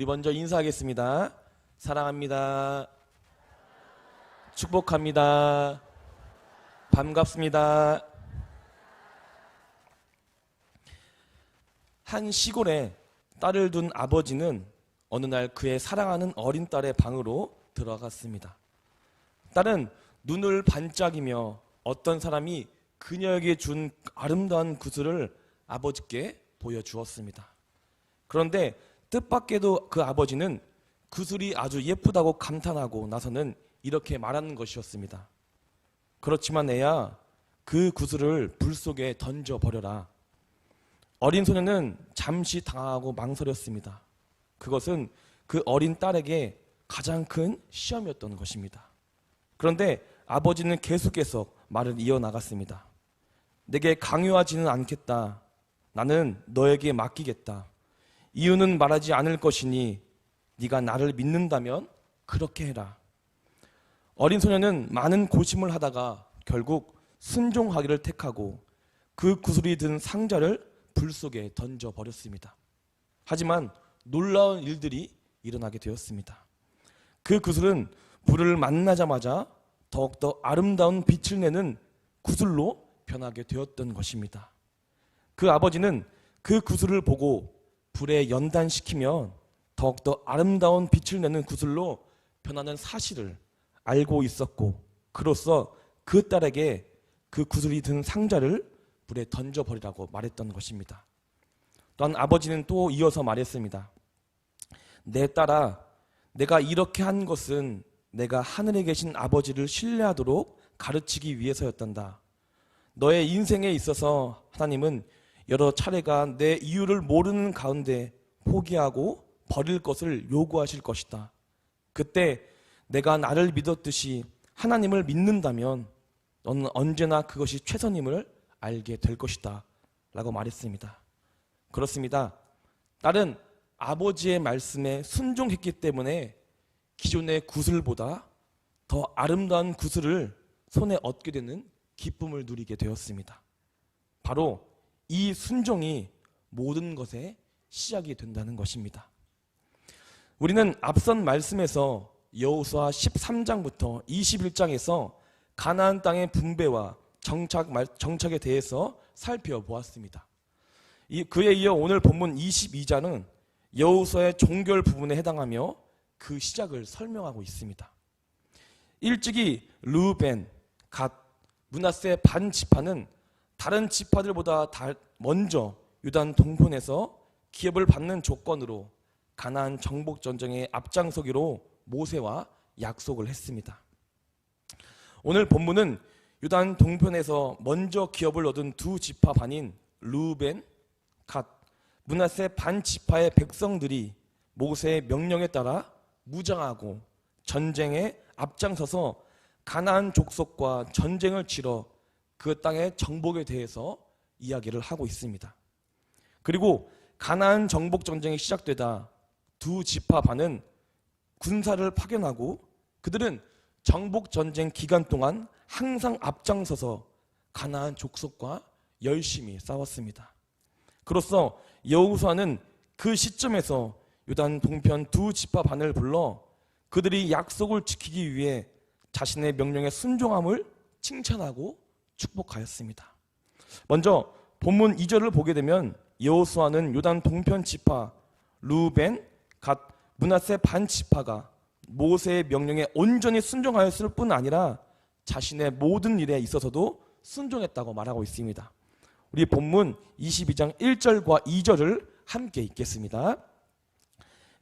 우리 먼저 인사하겠습니다. 사랑합니다. 축복합니다. 반갑습니다. 한 시골에 딸을 둔 아버지는 어느 날 그의 사랑하는 어린 딸의 방으로 들어갔습니다. 딸은 눈을 반짝이며 어떤 사람이 그녀에게 준 아름다운 구슬을 아버지께 보여주었습니다. 그런데 뜻밖에도 그 아버지는 구슬이 아주 예쁘다고 감탄하고 나서는 이렇게 말하는 것이었습니다. 그렇지만 애야, 그 구슬을 불 속에 던져버려라. 어린 소녀는 잠시 당황하고 망설였습니다. 그것은 그 어린 딸에게 가장 큰 시험이었던 것입니다. 그런데 아버지는 계속해서 말을 이어나갔습니다. 내게 강요하지는 않겠다. 나는 너에게 맡기겠다. 이유는 말하지 않을 것이니 네가 나를 믿는다면 그렇게 해라. 어린 소녀는 많은 고심을 하다가 결국 순종하기를 택하고 그 구슬이 든 상자를 불 속에 던져버렸습니다. 하지만 놀라운 일들이 일어나게 되었습니다. 그 구슬은 불을 만나자마자 더욱더 아름다운 빛을 내는 구슬로 변하게 되었던 것입니다. 그 아버지는 그 구슬을 보고 불에 연단시키면 더욱더 아름다운 빛을 내는 구슬로 변하는 사실을 알고 있었고, 그로써 그 딸에게 그 구슬이 든 상자를 불에 던져버리라고 말했던 것입니다. 또한 아버지는 또 이어서 말했습니다. 내 딸아, 내가 이렇게 한 것은 내가 하늘에 계신 아버지를 신뢰하도록 가르치기 위해서였단다. 너의 인생에 있어서 하나님은 여러 차례가 내 이유를 모르는 가운데 포기하고 버릴 것을 요구하실 것이다. 그때 내가 나를 믿었듯이 하나님을 믿는다면 너는 언제나 그것이 최선임을 알게 될 것이다 라고 말했습니다. 그렇습니다. 딸은 아버지의 말씀에 순종했기 때문에 기존의 구슬보다 더 아름다운 구슬을 손에 얻게 되는 기쁨을 누리게 되었습니다. 바로 이 순종이 모든 것의 시작이 된다는 것입니다. 우리는 앞선 말씀에서 여호수아 13장부터 21장에서 가나안 땅의 분배와 정착에 대해서 살펴보았습니다. 그에 이어 오늘 본문 22장은 여호수아의 종결 부분에 해당하며 그 시작을 설명하고 있습니다. 일찍이 르우벤, 갓, 므낫세 반 지파는 다른 지파들보다 먼저 유단 동편에서 기업을 받는 조건으로 가나안 정복 전쟁에 앞장서기로 모세와 약속을 했습니다. 오늘 본문은 유단 동편에서 먼저 기업을 얻은 두 지파 반인 르우벤, 갓, 므낫세 반 지파의 백성들이 모세의 명령에 따라 무장하고 전쟁에 앞장서서 가나안 족속과 전쟁을 치러 그 땅의 정복에 대해서 이야기를 하고 있습니다. 그리고 가나안 정복 전쟁이 시작되다 두 지파 반은 군사를 파견하고 그들은 정복 전쟁 기간 동안 항상 앞장서서 가나안 족속과 열심히 싸웠습니다. 그로써 여호수아는 그 시점에서 유단 동편 두 지파 반을 불러 그들이 약속을 지키기 위해 자신의 명령에 순종함을 칭찬하고 축복하였습니다. 먼저 본문 2절을 보게 되면 여호수아는 유단 동편 지파 르우벤, 갓, 므낫세 반 지파가 모세의 명령에 온전히 순종하였을 뿐 아니라 자신의 모든 일에 있어서도 순종했다고 말하고 있습니다. 우리 본문 22장 1절과 2절을 함께 읽겠습니다.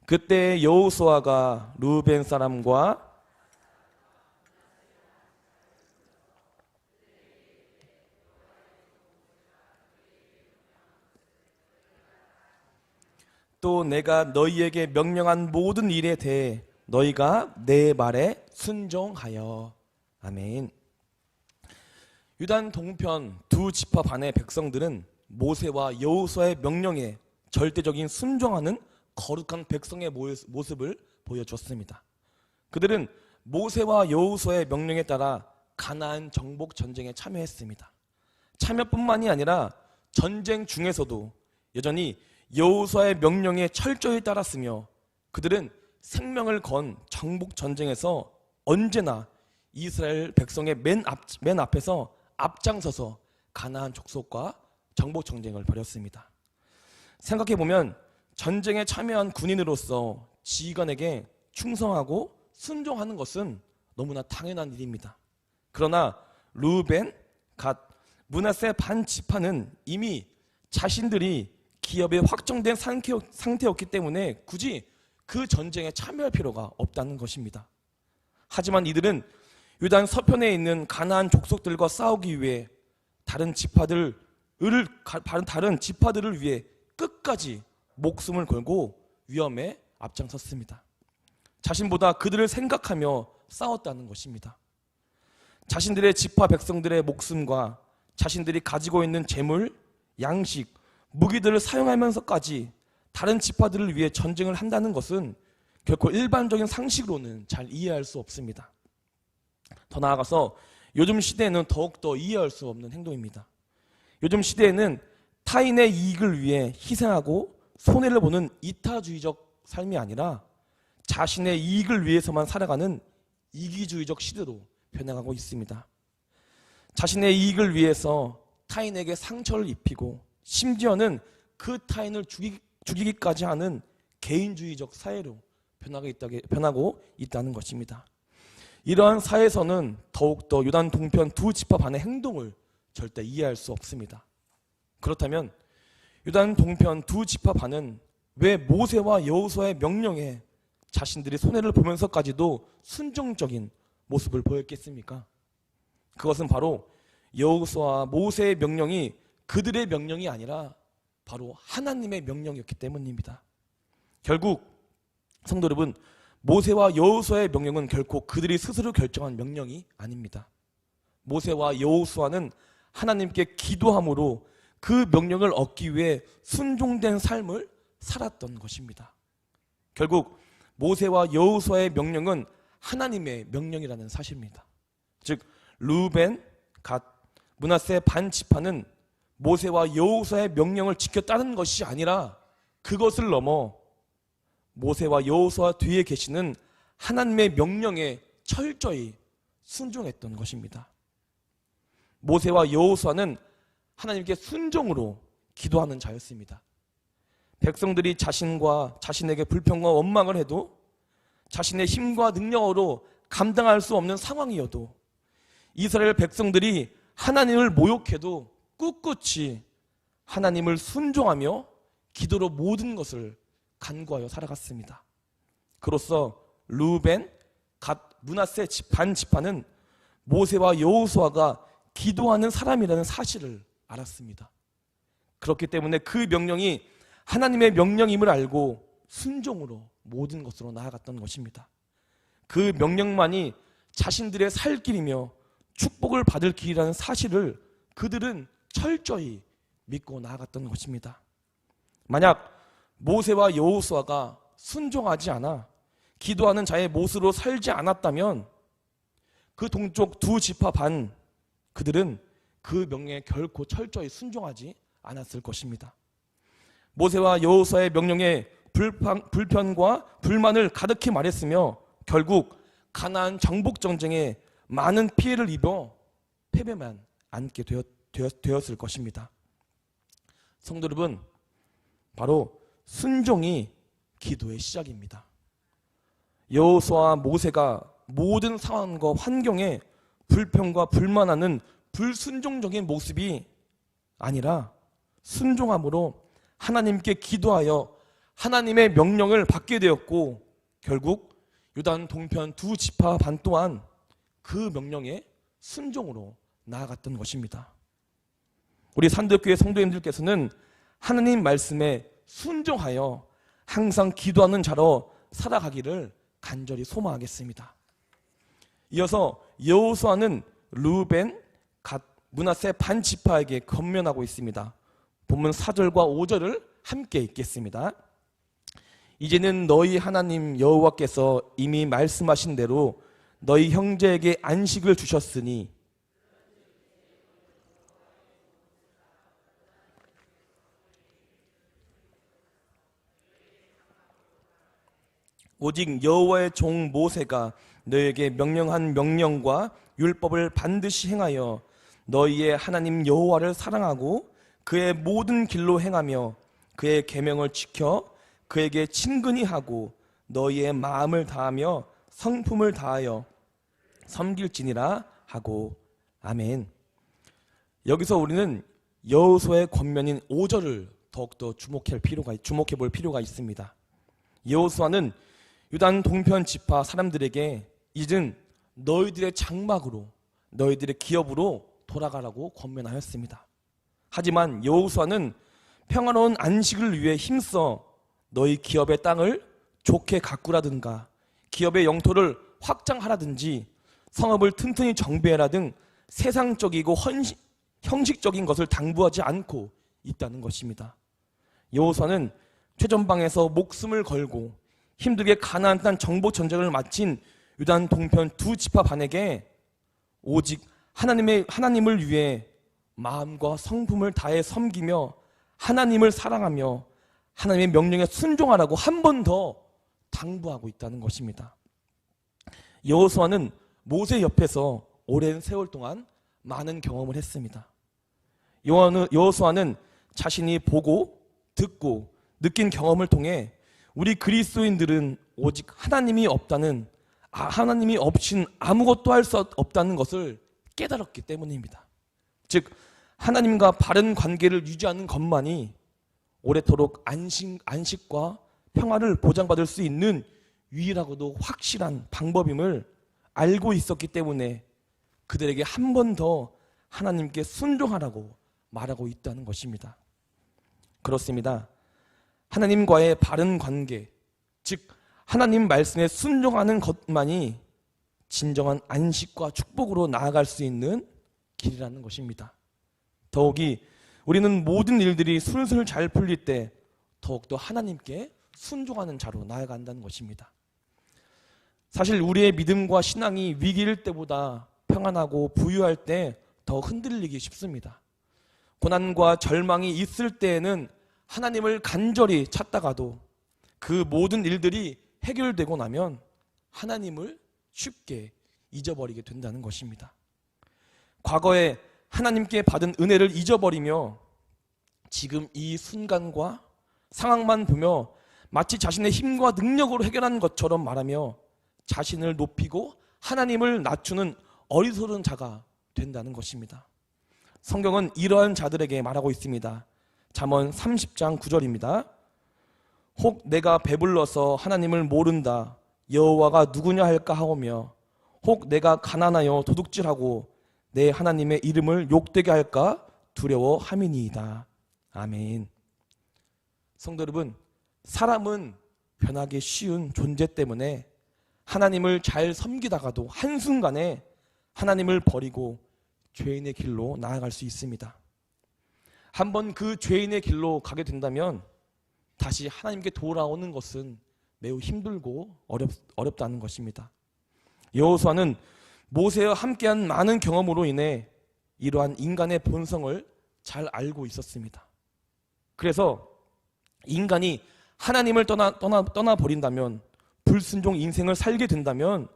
그때 여호수아가 르우벤 사람과 또 내가 너희에게 명령한 모든 일에 대해 너희가 내 말에 순종하여. 아멘. 유단 동편 두 지파 반의 백성들은 모세와 여호수아의 명령에 절대적인 순종하는 거룩한 백성의 모습을 보여줬습니다. 그들은 모세와 여호수아의 명령에 따라 가나안 정복 전쟁에 참여했습니다. 참여뿐만이 아니라 전쟁 중에서도 여전히 여호수아의 명령에 철저히 따랐으며 그들은 생명을 건 정복 전쟁에서 언제나 이스라엘 백성의 맨 앞에서 앞장서서 가나안 족속과 정복 전쟁을 벌였습니다. 생각해보면 전쟁에 참여한 군인으로서 지휘관에게 충성하고 순종하는 것은 너무나 당연한 일입니다. 그러나 르우벤, 갓, 므낫세 반 지파는 이미 자신들이 기업에 확정된 상태였기 때문에 굳이 그 전쟁에 참여할 필요가 없다는 것입니다. 하지만 이들은 요단 서편에 있는 가나안 족속들과 싸우기 위해 다른 지파들을 위해 끝까지 목숨을 걸고 위험에 앞장섰습니다. 자신보다 그들을 생각하며 싸웠다는 것입니다. 자신들의 지파 백성들의 목숨과 자신들이 가지고 있는 재물, 양식, 무기들을 사용하면서까지 다른 지파들을 위해 전쟁을 한다는 것은 결코 일반적인 상식으로는 잘 이해할 수 없습니다. 더 나아가서 요즘 시대에는 더욱더 이해할 수 없는 행동입니다. 요즘 시대에는 타인의 이익을 위해 희생하고 손해를 보는 이타주의적 삶이 아니라 자신의 이익을 위해서만 살아가는 이기주의적 시대로 변해가고 있습니다. 자신의 이익을 위해서 타인에게 상처를 입히고 심지어는 그 타인을 죽이기까지 하는 개인주의적 사회로 변하고 있다는 것입니다. 이러한 사회에서는 더욱더 요단 동편 두 지파 반의 행동을 절대 이해할 수 없습니다. 그렇다면 요단 동편 두 지파 반은 왜 모세와 여호수아의 명령에 자신들이 손해를 보면서까지도 순종적인 모습을 보였겠습니까? 그것은 바로 여호수아와 모세의 명령이 그들의 명령이 아니라 바로 하나님의 명령이었기 때문입니다. 결국 성도 여러분, 모세와 여호수아의 명령은 결코 그들이 스스로 결정한 명령이 아닙니다. 모세와 여호수아는 하나님께 기도함으로 그 명령을 얻기 위해 순종된 삶을 살았던 것입니다. 결국 모세와 여호수아의 명령은 하나님의 명령이라는 사실입니다. 즉 르우벤, 갓, 므낫세 반 지파는 모세와 여호수아의 명령을 지켜 따르는 것이 아니라 그것을 넘어 모세와 여호수아 뒤에 계시는 하나님의 명령에 철저히 순종했던 것입니다. 모세와 여호수아는 하나님께 순종으로 기도하는 자였습니다. 백성들이 자신에게 불평과 원망을 해도 자신의 힘과 능력으로 감당할 수 없는 상황이어도 이스라엘 백성들이 하나님을 모욕해도 꿋꿋이 하나님을 순종하며 기도로 모든 것을 간구하여 살아갔습니다. 그로써 르우벤, 갓, 므낫세 반 지파는 모세와 여호수아가 기도하는 사람이라는 사실을 알았습니다. 그렇기 때문에 그 명령이 하나님의 명령임을 알고 순종으로 모든 것으로 나아갔던 것입니다. 그 명령만이 자신들의 살 길이며 축복을 받을 길이라는 사실을 그들은 철저히 믿고 나아갔던 것입니다. 만약 모세와 여호수아가 순종하지 않아 기도하는 자의 모습으로 살지 않았다면 그 동쪽 두 지파 반 그들은 그 명령에 결코 철저히 순종하지 않았을 것입니다. 모세와 여호수아의 명령에 불편과 불만을 가득히 말했으며 결국 가나안 정복 전쟁에 많은 피해를 입어 패배만 안게 되었을 것입니다. 성도 여러분, 바로 순종이 기도의 시작입니다. 여호수아와 모세가 모든 상황과 환경에 불평과 불만하는 불순종적인 모습이 아니라 순종함으로 하나님께 기도하여 하나님의 명령을 받게 되었고 결국 요단 동편 두 지파 반 또한 그 명령에 순종으로 나아갔던 것입니다. 우리 산덕교회 성도님들께서는 하나님 말씀에 순종하여 항상 기도하는 자로 살아가기를 간절히 소망하겠습니다. 이어서 여호수아는 르우벤, 갓, 므낫세 반 지파에게 권면하고 있습니다. 본문 4절과 5절을 함께 읽겠습니다. 이제는 너희 하나님 여호와께서 이미 말씀하신 대로 너희 형제에게 안식을 주셨으니 오직 여호와의 종 모세가 너에게 명령한 명령과 율법을 반드시 행하여 너희의 하나님 여호와를 사랑하고 그의 모든 길로 행하며 그의 계명을 지켜 그에게 친근히 하고 너희의 마음을 다하며 성품을 다하여 섬길지니라 하고. 아멘. 여기서 우리는 여호수아의 권면인 5절을 더욱더 주목해 볼 필요가 있습니다. 여호수아는 유단 동편 지파 사람들에게 이젠 너희들의 장막으로, 너희들의 기업으로 돌아가라고 권면하였습니다. 하지만 여호수아는 평화로운 안식을 위해 힘써 너희 기업의 땅을 좋게 가꾸라든가 기업의 영토를 확장하라든지 성읍을 튼튼히 정비해라 등 세상적이고 형식적인 것을 당부하지 않고 있다는 것입니다. 여호수아는 최전방에서 목숨을 걸고 힘들게 가나안 땅 정복 전쟁을 마친 유단 동편 두 지파 반에게 오직 하나님을 위해 마음과 성품을 다해 섬기며 하나님을 사랑하며 하나님의 명령에 순종하라고 한 번 더 당부하고 있다는 것입니다. 여호수아는 모세 옆에서 오랜 세월 동안 많은 경험을 했습니다. 여호수아는 자신이 보고 듣고 느낀 경험을 통해 우리 그리스도인들은 오직 하나님이 없인 아무것도 할 수 없다는 것을 깨달았기 때문입니다. 즉 하나님과 바른 관계를 유지하는 것만이 오래도록 안식과 평화를 보장받을 수 있는 유일하고도 확실한 방법임을 알고 있었기 때문에 그들에게 한 번 더 하나님께 순종하라고 말하고 있다는 것입니다. 그렇습니다. 하나님과의 바른 관계, 즉 하나님 말씀에 순종하는 것만이 진정한 안식과 축복으로 나아갈 수 있는 길이라는 것입니다. 더욱이 우리는 모든 일들이 술술 잘 풀릴 때 더욱더 하나님께 순종하는 자로 나아간다는 것입니다. 사실 우리의 믿음과 신앙이 위기일 때보다 평안하고 부유할 때 더 흔들리기 쉽습니다. 고난과 절망이 있을 때에는 하나님을 간절히 찾다가도 그 모든 일들이 해결되고 나면 하나님을 쉽게 잊어버리게 된다는 것입니다. 과거에 하나님께 받은 은혜를 잊어버리며 지금 이 순간과 상황만 보며 마치 자신의 힘과 능력으로 해결한 것처럼 말하며 자신을 높이고 하나님을 낮추는 어리석은 자가 된다는 것입니다. 성경은 이러한 자들에게 말하고 있습니다. 잠언 30장 9절입니다. 혹 내가 배불러서 하나님을 모른다 여호와가 누구냐 할까 하오며 혹 내가 가난하여 도둑질하고 내 하나님의 이름을 욕되게 할까 두려워함이니이다. 아멘. 성도 여러분, 사람은 변하기 쉬운 존재 때문에 하나님을 잘 섬기다가도 한순간에 하나님을 버리고 죄인의 길로 나아갈 수 있습니다. 한번 그 죄인의 길로 가게 된다면 다시 하나님께 돌아오는 것은 매우 힘들고 어렵다는 것입니다. 여호수아는 모세와 함께한 많은 경험으로 인해 이러한 인간의 본성을 잘 알고 있었습니다. 그래서 인간이 하나님을 떠나버린다면, 불순종 인생을 살게 된다면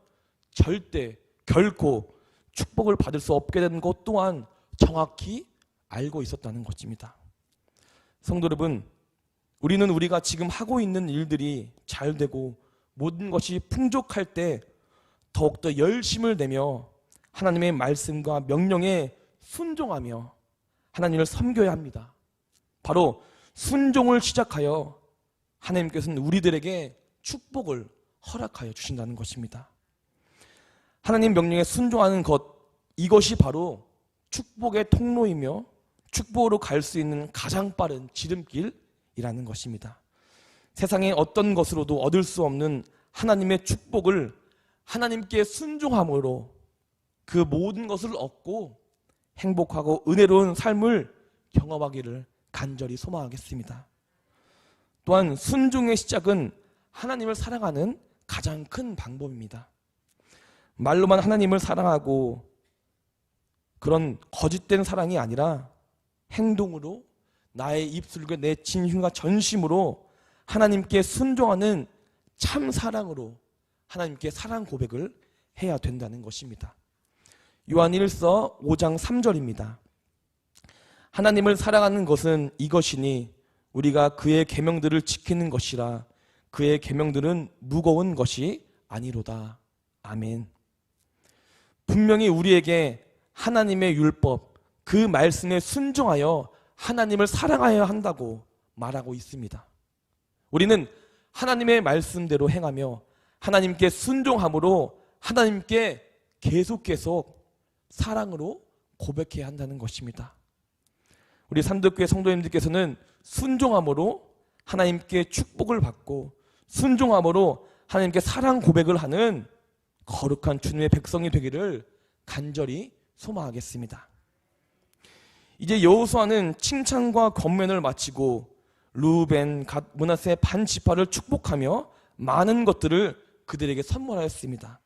결코 축복을 받을 수 없게 되는 것 또한 정확히 알고 있었다는 것입니다. 성도 여러분, 우리는 우리가 지금 하고 있는 일들이 잘 되고 모든 것이 풍족할 때 더욱더 열심을 내며 하나님의 말씀과 명령에 순종하며 하나님을 섬겨야 합니다. 바로 순종을 시작하여 하나님께서는 우리들에게 축복을 허락하여 주신다는 것입니다. 하나님 명령에 순종하는 것, 이것이 바로 축복의 통로이며 축복으로 갈 수 있는 가장 빠른 지름길이라는 것입니다. 세상의 어떤 것으로도 얻을 수 없는 하나님의 축복을 하나님께 순종함으로 그 모든 것을 얻고 행복하고 은혜로운 삶을 경험하기를 간절히 소망하겠습니다. 또한 순종의 시작은 하나님을 사랑하는 가장 큰 방법입니다. 말로만 하나님을 사랑하고 그런 거짓된 사랑이 아니라 행동으로 나의 입술과 내 진심과 전심으로 하나님께 순종하는 참 사랑으로 하나님께 사랑 고백을 해야 된다는 것입니다. 요한 1서 5장 3절입니다. 하나님을 사랑하는 것은 이것이니 우리가 그의 계명들을 지키는 것이라. 그의 계명들은 무거운 것이 아니로다. 아멘. 분명히 우리에게 하나님의 율법, 그 말씀에 순종하여 하나님을 사랑하여야 한다고 말하고 있습니다. 우리는 하나님의 말씀대로 행하며 하나님께 순종함으로 하나님께 계속 사랑으로 고백해야 한다는 것입니다. 우리 산덕교회 성도님들께서는 순종함으로 하나님께 축복을 받고 순종함으로 하나님께 사랑 고백을 하는 거룩한 주님의 백성이 되기를 간절히 소망하겠습니다. 이제 여호수아는 칭찬과 권면을 마치고 르우벤, 갓, 므낫세 반 지파를 축복하며 많은 것들을 그들에게 선물하였습니다.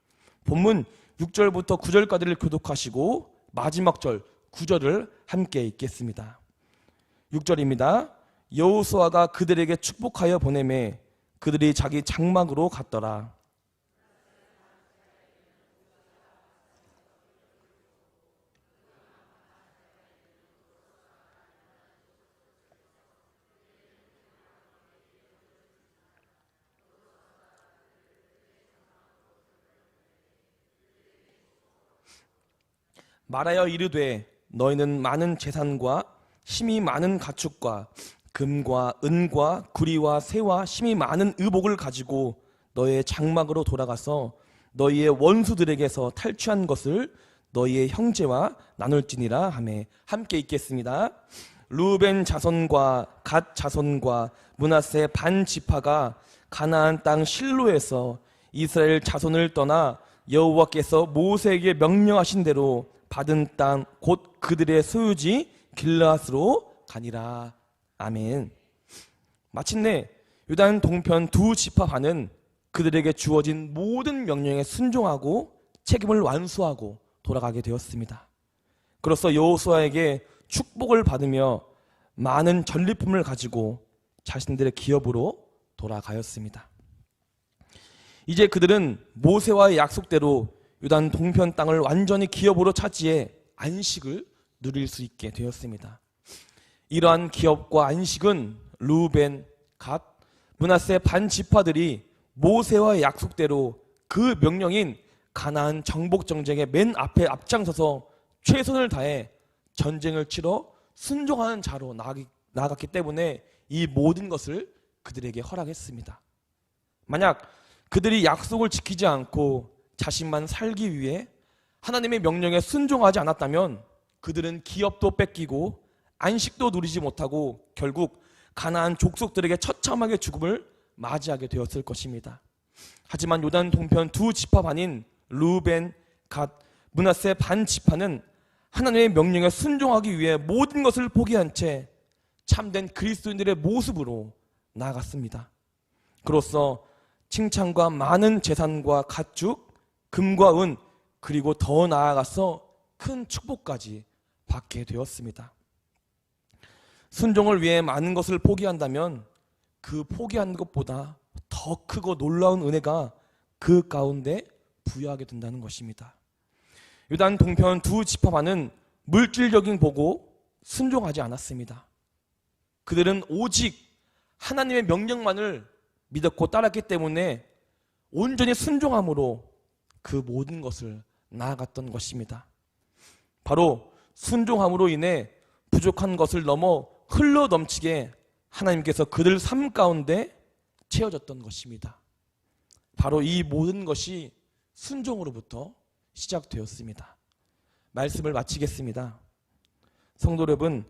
본문 6절부터 9절까지를 교독하시고 마지막 절 9절을 함께 읽겠습니다. 6절입니다. 여호수아가 그들에게 축복하여 보내매 그들이 자기 장막으로 갔더라. 말하여 이르되 너희는 많은 재산과 힘이 많은 가축과 금과 은과 구리와 새와 힘이 많은 의복을 가지고 너희의 장막으로 돌아가서 너희의 원수들에게서 탈취한 것을 너희의 형제와 나눌지니라 하매. 함께 읽겠습니다. 르우벤 자손과 갓 자손과 므낫세 반 지파가 가나안 땅 실로에서 이스라엘 자손을 떠나 여호와께서 모세에게 명령하신 대로 받은 땅 곧 그들의 소유지 길르앗으로 가니라. 아멘. 마침내 요단 동편 두 지파 반은 그들에게 주어진 모든 명령에 순종하고 책임을 완수하고 돌아가게 되었습니다. 그로써 여호수아에게 축복을 받으며 많은 전리품을 가지고 자신들의 기업으로 돌아가였습니다. 이제 그들은 모세와의 약속대로 요단 동편 땅을 완전히 기업으로 차지해 안식을 누릴 수 있게 되었습니다. 이러한 기업과 안식은 르우벤, 갓, 므낫세 반 지파들이 모세와의 약속대로 그 명령인 가나안 정복 정쟁의 맨 앞에 앞장서서 최선을 다해 전쟁을 치러 순종하는 자로 나아갔기 때문에 이 모든 것을 그들에게 허락했습니다. 만약 그들이 약속을 지키지 않고 자신만 살기 위해 하나님의 명령에 순종하지 않았다면 그들은 기업도 뺏기고 안식도 누리지 못하고 결국 가나안 족속들에게 처참하게 죽음을 맞이하게 되었을 것입니다. 하지만 요단 동편 두 지파 반인 르우벤, 갓, 므낫세 반 지파는 하나님의 명령에 순종하기 위해 모든 것을 포기한 채 참된 그리스도인들의 모습으로 나아갔습니다. 그로써 칭찬과 많은 재산과 가축, 금과 은, 그리고 더 나아가서 큰 축복까지 받게 되었습니다. 순종을 위해 많은 것을 포기한다면 그 포기한 것보다 더 크고 놀라운 은혜가 그 가운데 부여하게 된다는 것입니다. 요단 동편 두 지파반은 물질적인 보고 순종하지 않았습니다. 그들은 오직 하나님의 명령만을 믿었고 따랐기 때문에 온전히 순종함으로 그 모든 것을 나아갔던 것입니다. 바로 순종함으로 인해 부족한 것을 넘어 흘러 넘치게 하나님께서 그들 삶 가운데 채워졌던 것입니다. 바로 이 모든 것이 순종으로부터 시작되었습니다. 말씀을 마치겠습니다. 성도 여러분,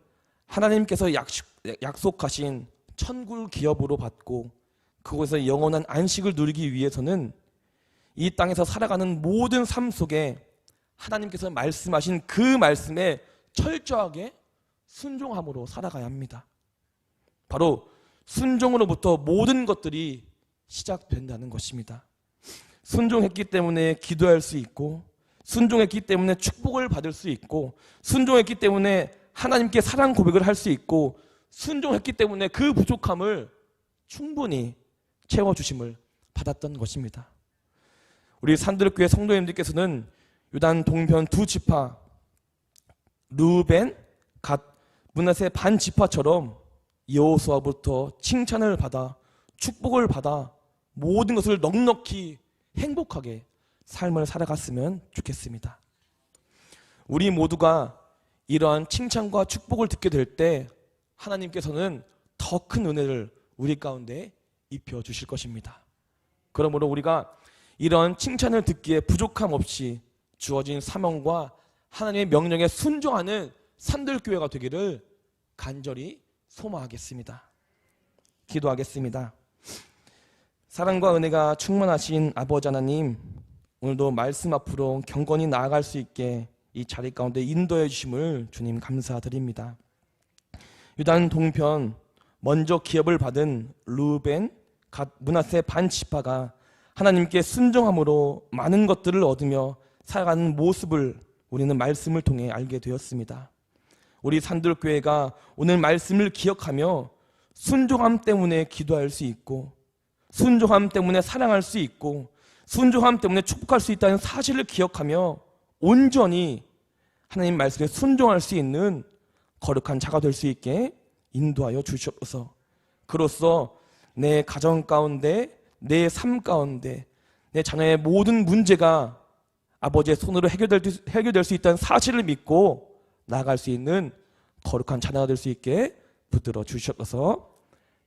하나님께서 약속하신 천국을 기업으로 받고 그곳에서 영원한 안식을 누리기 위해서는 이 땅에서 살아가는 모든 삶 속에 하나님께서 말씀하신 그 말씀에 철저하게 순종함으로 살아가야 합니다. 바로 순종으로부터 모든 것들이 시작된다는 것입니다. 순종했기 때문에 기도할 수 있고, 순종했기 때문에 축복을 받을 수 있고, 순종했기 때문에 하나님께 사랑 고백을 할 수 있고, 순종했기 때문에 그 부족함을 충분히 채워주심을 받았던 것입니다. 우리 산들교회 성도님들께서는 요단 동편 두 지파 르우벤, 갓, 므낫세 반 지파처럼 여호수아부터 칭찬을 받아 축복을 받아 모든 것을 넉넉히 행복하게 삶을 살아갔으면 좋겠습니다. 우리 모두가 이러한 칭찬과 축복을 듣게 될 때 하나님께서는 더 큰 은혜를 우리 가운데 입혀 주실 것입니다. 그러므로 우리가 이런 칭찬을 듣기에 부족함 없이 주어진 사명과 하나님의 명령에 순종하는 산들교회가 되기를 간절히 소망하겠습니다. 기도하겠습니다. 사랑과 은혜가 충만하신 아버지 하나님, 오늘도 말씀 앞으로 경건히 나아갈 수 있게 이 자리 가운데 인도해 주심을 주님 감사드립니다. 요단 동편 먼저 기업을 받은 르우벤, 갓, 므낫세 반 지파가 하나님께 순종함으로 많은 것들을 얻으며 살아가는 모습을 우리는 말씀을 통해 알게 되었습니다. 우리 산들교회가 오늘 말씀을 기억하며 순종함 때문에 기도할 수 있고 순종함 때문에 사랑할 수 있고 순종함 때문에 축복할 수 있다는 사실을 기억하며 온전히 하나님 말씀에 순종할 수 있는 거룩한 자가 될 수 있게 인도하여 주시옵소서. 그로써 내 가정 가운데, 내 삶 가운데, 내 자녀의 모든 문제가 아버지의 손으로 해결될 수 있다는 사실을 믿고 나아갈 수 있는 거룩한 자녀가 될 수 있게 붙들어 주시옵소서.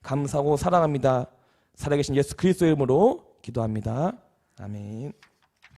감사하고 사랑합니다. 살아계신 예수 그리스도의 이름으로 기도합니다. 아멘.